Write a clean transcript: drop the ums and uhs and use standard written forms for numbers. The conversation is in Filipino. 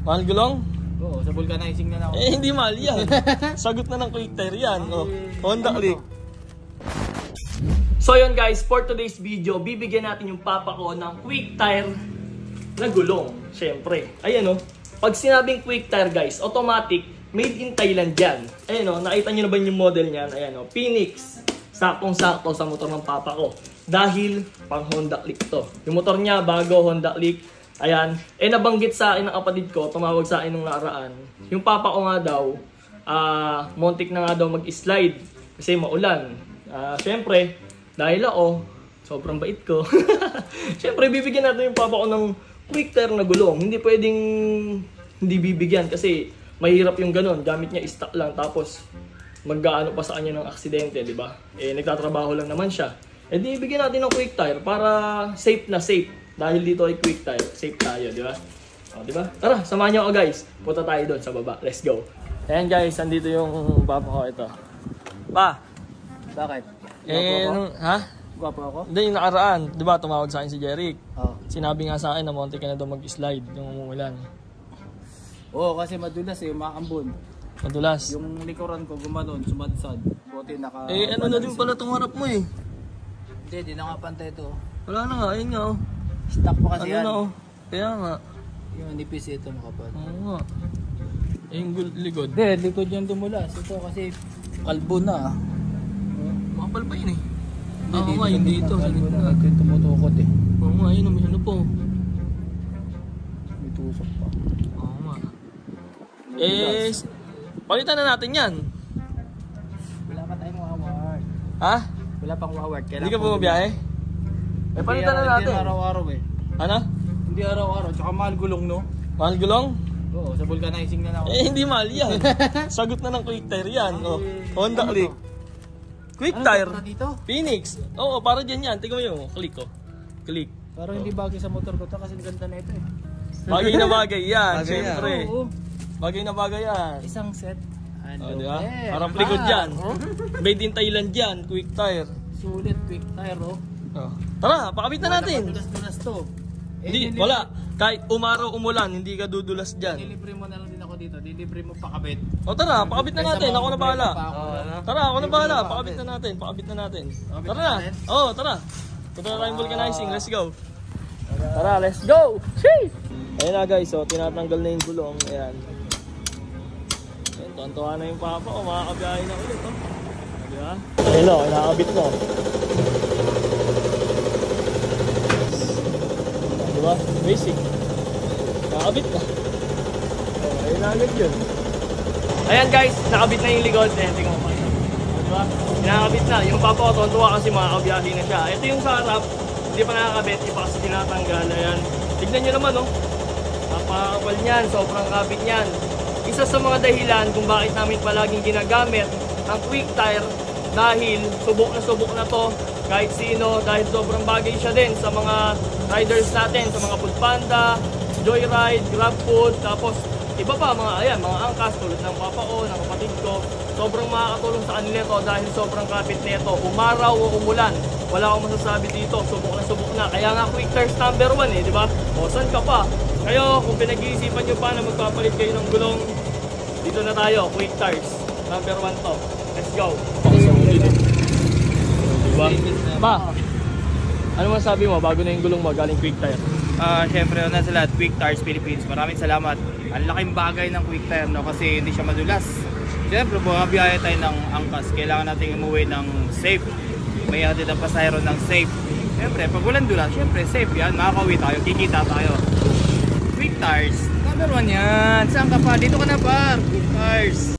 Mahal gulong? Oo, sa vulcanizing na lang ako. Eh, hindi mahal yan. Sagot na ng quick tire yan. Oh, Honda Click. So yun guys, for today's video, bibigyan natin yung papa ko ng quick tire na gulong. Siyempre. Ayan o. Pag sinabing quick tire guys, automatic, made in Thailand yan. Ayan o, nakita nyo na ba yung model niyan? Ayan o, Phoenix. Saktong-sakto sa motor ng papa ko. Dahil pang Honda Click to. Yung motor niya, bago Honda Click. Ayan. Eh nabanggit sa akin ng kapatid ko, tumawag sa akin nung nakaraan. Yung papa ko nga daw, muntik na nga daw mag-slide. Kasi maulan. Siyempre, dahil ako, sobrang bait ko. Siyempre, bibigyan natin yung papa ko ng quick tire na gulong. Hindi pwedeng hindi bibigyan kasi mahirap yung ganun. Gamit niya stock lang tapos mag-aano pa sa kanya ng aksidente, di ba? Eh, nagtatrabaho lang naman siya. Eh, di bigyan natin ng quick tire para safe na safe. Dahil dito ay quick tire, safe tayo, di ba? O, di ba? Tara, samahan niyo ako guys. Punta tayo doon sa baba. Let's go. Ayan guys, andito yung papa ko. Ito. Pa! Bakit? Ha? Gwapo ako? Hindi, yung nakaraan. Di ba, tumawag sa akin si Jeric. Oo. Sinabi nga sa akin na muntik ka na daw mag-slide yung umuulan. Oo, kasi madulas eh, umakambon. Madulas. Yung likuran ko gumanon, sumadsad. Buti naka... Eh, ano na din pala itong harap mo eh. Hindi, di na nga pantay ito. Wala na nga, ayun nga oh. Stock pa kasi Ano yan. na oh. Kaya nga. Yung nipis ito makapal. Oo nga. Eh, yung likod. Hindi, likod yung dumulas. Ito kasi kalbo na. Makapal pa yun eh. Hindi, Oo nga, yun dito. Kalbo na. Ito yung tumutukot eh. Oo nga, yun may ano po. May tusok pa. Oo nga. Eh, palitan na natin yan. Wala pa tayong award. Ha? Wala pang award. Hindi ka bumabiyahe? Eh, palitan na natin. Hindi araw-araw eh. Ano? Hindi araw-araw. Tsaka mahal gulong no? Mahal gulong? Oo, sa vulcanizing na lang ako. Eh, hindi mahal yan. Sagot na ng quick tire yan. Oh. Honda Click. Quick tire. Dito? Phoenix. Oo, para dyan yan. Tingnan mo yung click ko. Click. Parang hindi bagay sa motor ko to kasi ganda na ito eh. Bagay na bagay yan, Bagay syempre. yan. Oo. Bagay na bagay yan. Isang set. Oh, di ba? Parang likod dyan. Made in Thailand dyan, quick tire. Sulit, quick tire oh. Oh. Tara, pakabit na natin. Dulas-dulas to. Hindi, wala. Kahit umaraw umulan, hindi ka dudulas dyan. Dilibre mo na lang din ako dito. Dilibre mo pakabit. O tara, pakabit na natin. Ako na bahala. Tara, ako na bahala. Pakabit. Pakabit na natin. Pakabit na natin. Pakabit Tara na na. natin? Oo, tara. Punta na tayong vulcanizing. Let's go. Tara, let's go. Sheesh! Ayan na guys, so tinatanggal na yung gulong. Ayan. Ayan, tuwan-tuwa na yung papa ko. Makakabiyahe na ulit. Oh. Diba? Ayan o, nakakabit mo. Diba? Basic. Nakakabit na. Oh, ayun na agad yun. Ayan guys, nakabit na yung likod. Ayan, tingnan mo pa. Diba? Nakakabit na. Yung papa ko, tuwan-tuwa kasi makakabiyahe na siya. Ito yung sa harap. Hindi pa nakakabit. Hindi pa kasi tinatanggal. Ayan. Tignan nyo naman oh. Napakapal niyan. Sobrang kabit niyan. Isa sa mga dahilan kung bakit namin palaging ginagamit ang quick tire dahil subok na to kahit sino, dahil sobrang bagay siya din sa mga riders natin, sa mga Foodpanda, Joyride, GrabFood, tapos iba pa mga ayan, mga angkas tulad ng papa ko, ng kapatid ko. Sobrang makakatulong sa kanila to dahil sobrang kapit nito. Umaraw o umulan, wala akong masasabi dito, subok na. Kaya nga quick tires number 1 eh, di ba? O saan ka pa? Kayo, kung pinag-iisipan nyo pa na magpapalit kayo ng gulong, dito na tayo, quick tires number 1 to. Let's go. Diba? Pa, ano masabi mo bago na yung gulong mo galing quick tire? Syempre una sa lahat, Quick Tires Philippines. Maraming salamat. Ang laking bagay ng quick tire no kasi hindi siya madulas. Syempre, bumabiyahe tayo ng angkas. Kailangan natin umuwi ng safe. May hatid ang pasahero ng safe. Syempre, pag walang dulas, syempre safe yan. Makakauwi tayo, kikita tayo. Quick Tires, number 1 yan. Saan ka pa? Dito ka na ba? Quick Tires.